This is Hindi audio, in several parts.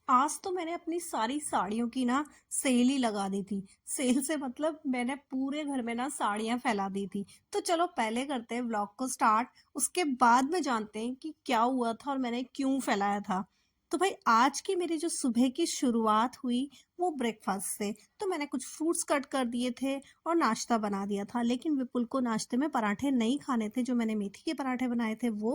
आज तो मैंने अपनी सारी साड़ियों की ना सेल ही लगा दी थी। सेल से मतलब मैंने पूरे घर में ना साड़ियाँ फैला दी थी। तो चलो पहले करते हैं व्लॉग को स्टार्ट, उसके बाद में जानते हैं कि क्या हुआ था और मैंने क्यों फैलाया था। तो भाई आज की मेरी जो सुबह की शुरुआत हुई वो ब्रेकफास्ट से। तो मैंने कुछ फ्रूट्स कट कर दिए थे और नाश्ता बना दिया था, लेकिन विपुल को नाश्ते में पराठे नहीं खाने थे, जो मैंने मेथी के पराठे बनाए थे वो।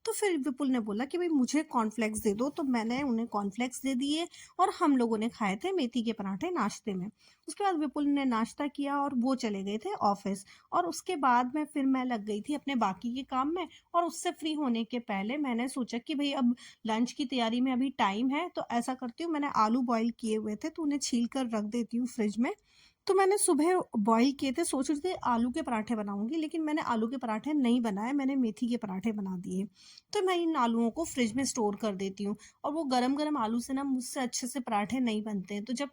तो फिर विपुल ने बोला कि भाई मुझे कॉर्नफ्लेक्स दे दो, तो मैंने उन्हें कॉर्नफ्लेक्स दे दिए और हम लोगों ने खाए थे मेथी के पराठे नाश्ते में। उसके बाद विपुल ने नाश्ता किया और वो चले गए थे ऑफिस। और उसके बाद में फिर मैं लग गई थी अपने बाकी के काम में। और उससे फ्री होने के पहले मैंने सोचा कि भाई अब लंच की तैयारी में अभी टाइम है, तो ऐसा करती हूँ, मैंने आलू बॉईल किए हुए थे तो उन्हें छील कर रख देती हूँ फ्रिज में। तो मैंने सुबह बॉईल किए थे, सोच रही थी आलू के पराठे बनाऊंगी, लेकिन मैंने आलू के पराठे नहीं बनाए, मैंने मेथी के पराठे बना दिए। तो मैं इन आलूओं को फ्रिज में स्टोर कर देती हूँ। और वो गरम गरम आलू से ना मुझसे अच्छे से पराठे नहीं बनते हैं। तो जब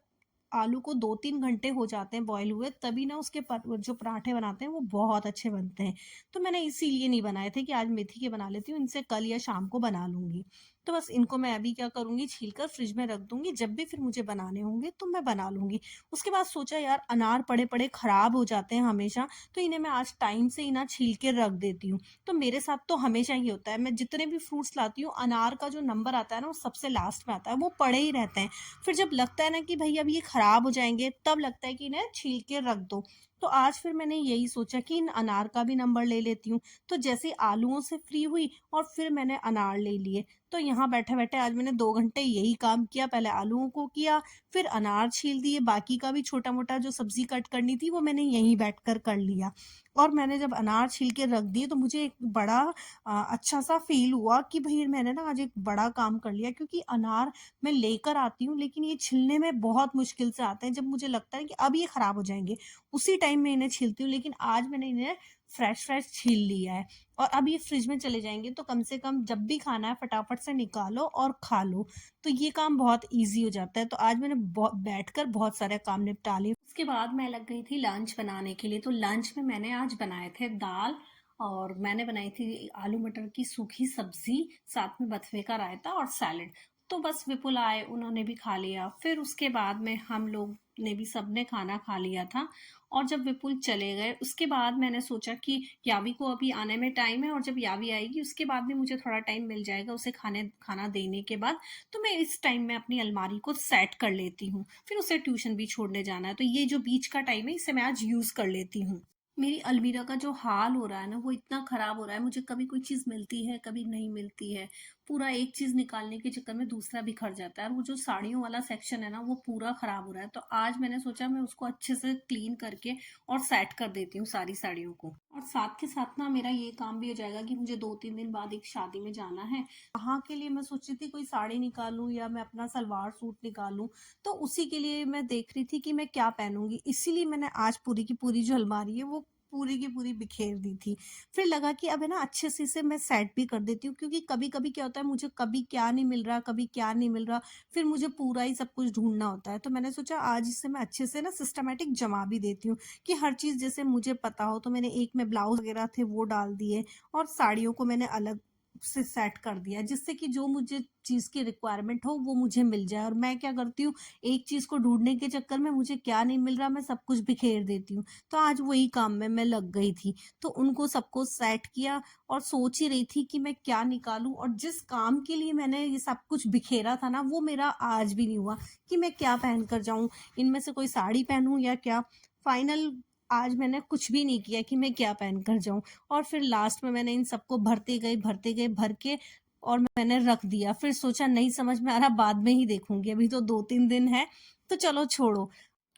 आलू को 2-3 घंटे हो जाते हैं बॉईल हुए, तभी ना उसके जो पराठे बनाते हैं वो बहुत अच्छे बनते हैं। तो मैंने इसीलिए नहीं बनाए थे कि आज मेथी के बना लेती हूँ, इनसे कल या शाम को बना लूंगी। तो बस इनको मैं अभी क्या करूंगी, छील कर फ्रिज में रख दूंगी, जब भी फिर मुझे बनाने होंगे तो मैं बना लूंगी। उसके बाद सोचा यार अनार पड़े पड़े खराब हो जाते हैं हमेशा, तो इन्हें मैं आज टाइम से ही ना छील के रख देती हूँ। तो मेरे साथ तो हमेशा ही होता है, मैं जितने भी फ्रूट्स लाती हूँ अनार का जो नंबर आता है ना वो सबसे लास्ट में आता है, वो पड़े ही रहते हैं। फिर जब लगता है ना कि भाई अब ये खराब हो जाएंगे, तब लगता है कि इन्हें छील के रख दो। तो आज फिर मैंने यही सोचा कि इन अनार का भी नंबर ले लेती हूँ। तो जैसे आलूओं से फ्री हुई और फिर मैंने अनार ले लिए। तो यहाँ बैठे बैठे आज मैंने 2 घंटे यही काम किया, पहले आलूओं को किया, फिर अनार छील दिए, बाकी का भी छोटा मोटा जो सब्जी कट करनी थी वो मैंने यहीं बैठकर कर लिया। और मैंने जब अनार छील के रख दिए तो मुझे एक बड़ा अच्छा सा फील हुआ कि भाई मैंने ना आज एक बड़ा काम कर लिया, क्योंकि अनार मैं लेकर आती हूँ लेकिन ये छिलने में बहुत मुश्किल से आते हैं। जब मुझे लगता है कि अब ये खराब हो जाएंगे, उसी टाइम में इन्हें छीलती हूँ, लेकिन आज मैंने इन्हें फ्रेश फ्रेश छील लिया है। और अब ये फ्रिज में चले जाएंगे, तो कम से कम जब भी खाना है फटाफट से निकालो और खा लो। तो ये काम बहुत ईजी हो जाता है। तो आज मैंने बैठकर बहुत सारे काम निपटा लिए। उसके बाद मैं लग गई थी लंच बनाने के लिए। तो लंच में मैंने आज बनाए थे दाल, और मैंने बनाई थी आलू मटर की सूखी सब्जी, साथ में बथुए का रायता और सैलेड। तो बस विपुल आए, उन्होंने भी खा लिया। फिर उसके बाद में हम लोग ने भी सबने खाना खा लिया था। और जब विपुल चले गए उसके बाद मैंने सोचा कि यावी को अभी आने में टाइम है, और जब यावी आएगी उसके बाद भी मुझे थोड़ा टाइम मिल जाएगा उसे खाना देने के बाद। तो मैं इस टाइम में अपनी अलमारी को सेट कर लेती हूँ, फिर उसे ट्यूशन भी छोड़ने जाना है, तो ये जो बीच का टाइम है इसे मैं आज यूज कर लेती हूँ। मेरी अलमीरा का जो हाल हो रहा है ना वो इतना खराब हो रहा है, मुझे कभी कोई चीज मिलती है कभी नहीं मिलती है। पूरा एक चीज निकालने के चक्कर में दूसरा बिखर जाता है, और वो जो साड़ियों वाला सेक्शन है ना वो पूरा खराब हो रहा है। तो आज मैंने सोचा मैं उसको अच्छे से क्लीन करके और सेट कर देती हूँ सारी साड़ियों को। और साथ के साथ ना मेरा ये काम भी हो जाएगा कि मुझे 2-3 दिन बाद एक शादी में जाना है। वहां के लिए मैं सोच रही थी कोई साड़ी निकालूं या मैं अपना सलवार सूट निकालूं। तो उसी के लिए मैं देख रही थी कि मैं क्या पहनूंगी, इसीलिए मैंने आज पूरी की पूरी जो अलमारी है वो पूरी की पूरी बिखेर दी थी। फिर लगा कि अब है ना अच्छे से इसे मैं सेट भी कर देती हूँ, क्योंकि कभी कभी क्या होता है, मुझे कभी क्या नहीं मिल रहा कभी क्या नहीं मिल रहा, फिर मुझे पूरा ही सब कुछ ढूंढना होता है। तो मैंने सोचा आज इसे मैं अच्छे से ना सिस्टमेटिक जमा भी देती हूँ, कि हर चीज जैसे मुझे पता हो। तो मैंने एक में ब्लाउज वगैरह थे वो डाल दिए, और साड़ियों को मैंने अलग से सेट कर दिया, जिससे कि जो मुझे चीज की रिक्वायरमेंट हो वो मुझे मिल जाए। और मैं क्या करती हूँ, एक चीज को ढूंढने के चक्कर में मुझे क्या नहीं मिल रहा मैं सब कुछ बिखेर देती हूँ। तो आज वही काम में मैं लग गई थी। तो उनको सबको सेट किया, और सोच ही रही थी कि मैं क्या निकालूं। और जिस काम के लिए मैंने ये सब कुछ बिखेरा था ना वो मेरा आज भी नहीं हुआ, कि मैं क्या पहन कर जाऊं, इनमें से कोई साड़ी पहनूं या क्या। फाइनल आज मैंने कुछ भी नहीं किया कि मैं क्या पहन कर जाऊं। और फिर लास्ट में मैंने इन सबको भरते गए भर के, और मैंने रख दिया। फिर सोचा नहीं समझ में आ रहा, बाद में ही देखूंगी, अभी तो 2-3 दिन है, तो चलो छोड़ो।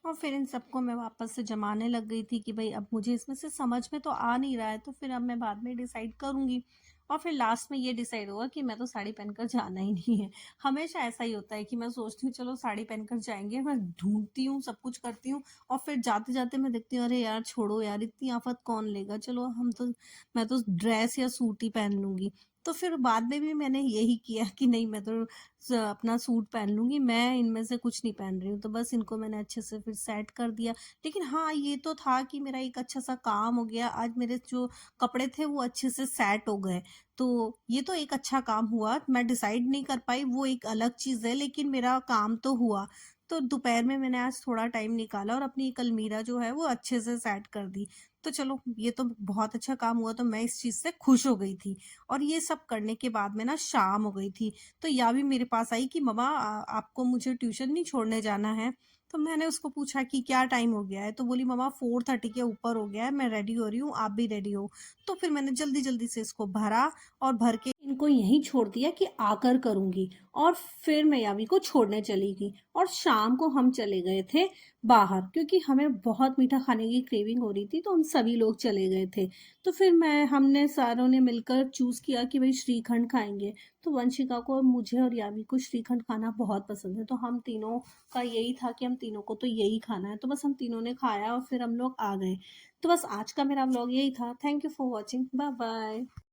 और फिर इन सबको मैं वापस से जमाने लग गई थी कि भाई अब मुझे इसमें से समझ में तो आ नहीं रहा है, तो फिर अब मैं बाद में डिसाइड करूंगी। और फिर लास्ट में ये डिसाइड हुआ कि मैं तो साड़ी पहनकर जाना ही नहीं है। हमेशा ऐसा ही होता है कि मैं सोचती हूँ चलो साड़ी पहनकर जाएंगे, मैं ढूंढती हूँ सब कुछ करती हूँ, और फिर जाते जाते मैं देखती हूँ अरे यार छोड़ो यार, इतनी आफत कौन लेगा, चलो हम तो मैं तो ड्रेस या सूट ही पहन लूंगी। तो फिर बाद में भी मैंने यही किया कि नहीं, मैं तो अपना सूट पहन लूंगी, मैं इनमें से कुछ नहीं पहन रही हूँ। तो बस इनको मैंने अच्छे से फिर सेट कर दिया। लेकिन हाँ, ये तो था कि मेरा एक अच्छा सा काम हो गया, आज मेरे जो कपड़े थे वो अच्छे से सेट हो गए। तो ये तो एक अच्छा काम हुआ, मैं डिसाइड नहीं कर पाई वो एक अलग चीज़ है, लेकिन मेरा काम तो हुआ। तो दोपहर में मैंने आज थोड़ा टाइम निकाला और अपनी एक अलमीरा जो है वो अच्छे से सेट कर दी। तो चलो, ये तो बहुत अच्छा काम हुआ, तो मैं इस चीज़ से खुश हो गई थी। और ये सब करने के बाद में ना शाम हो गई थी। तो या भी मेरे पास आई कि मम्मा, आपको मुझे ट्यूशन नहीं छोड़ने जाना है? तो मैंने उसको पूछा कि क्या टाइम हो गया है? तो बोली मम्मा 4:30 के ऊपर हो गया है, मैं रेडी हो रही हूँ, आप भी रेडी हो। तो फिर मैंने जल्दी जल्दी से इसको भरा और भर के इनको यहीं छोड़ दिया कि आकर करूंगी। और फिर मैं यावी को छोड़ने चली गई और शाम को हम चले गए थे बाहर, क्योंकि हमें बहुत मीठा खाने की क्रेविंग हो रही थी, तो हम सभी लोग चले गए थे। तो फिर हमने सारों ने मिलकर चूज किया कि भाई श्रीखंड खाएंगे। तो वंशिका को, मुझे और यामी को श्रीखंड खाना बहुत पसंद है, तो हम तीनों का यही था कि हम तीनों को तो यही खाना है। तो बस हम तीनों ने खाया और फिर हम लोग आ गए। तो बस आज का मेरा व्लॉग यही था। Thank you for watching, bye bye.